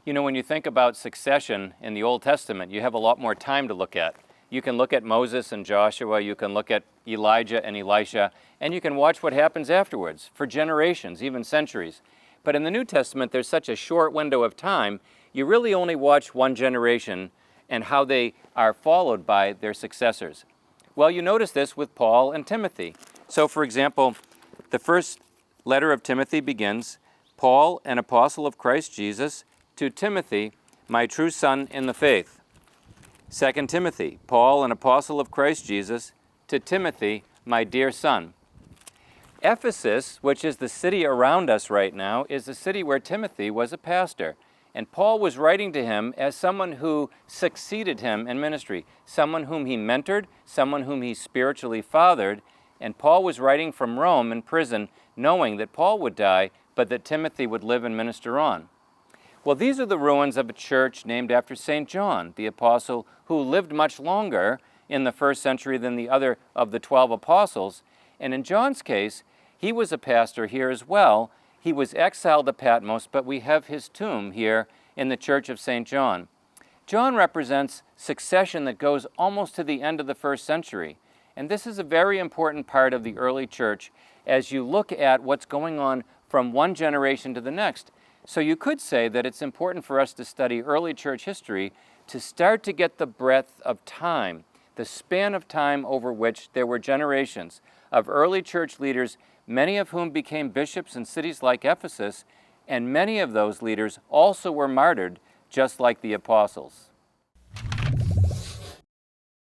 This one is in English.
You know, when you think about succession in the Old Testament, you have a lot more time to look at. You can look at Moses and Joshua, you can look at Elijah and Elisha, and you can watch what happens afterwards for generations, even centuries. But in the New Testament, there's such a short window of time, you really only watch one generation and how they are followed by their successors. Well, you notice this with Paul and Timothy. So, for example, the first letter of Timothy begins, Paul, an apostle of Christ Jesus, to Timothy, my true son in the faith. 2 Timothy, Paul, an apostle of Christ Jesus, to Timothy, my dear son. Ephesus, which is the city around us right now, is the city where Timothy was a pastor. And Paul was writing to him as someone who succeeded him in ministry, someone whom he mentored, someone whom he spiritually fathered. And Paul was writing from Rome in prison, knowing that Paul would die, but that Timothy would live and minister on. Well, these are the ruins of a church named after St. John, the apostle who lived much longer in the first century than the other of the 12 apostles. And in John's case, he was a pastor here as well. He was exiled to Patmos, but we have his tomb here in the church of St. John. John represents succession that goes almost to the end of the first century. And this is a very important part of the early church as you look at what's going on from one generation to the next. So you could say that it's important for us to study early church history to start to get the breadth of time, the span of time over which there were generations of early church leaders, many of whom became bishops in cities like Ephesus, and many of those leaders also were martyred, just like the apostles.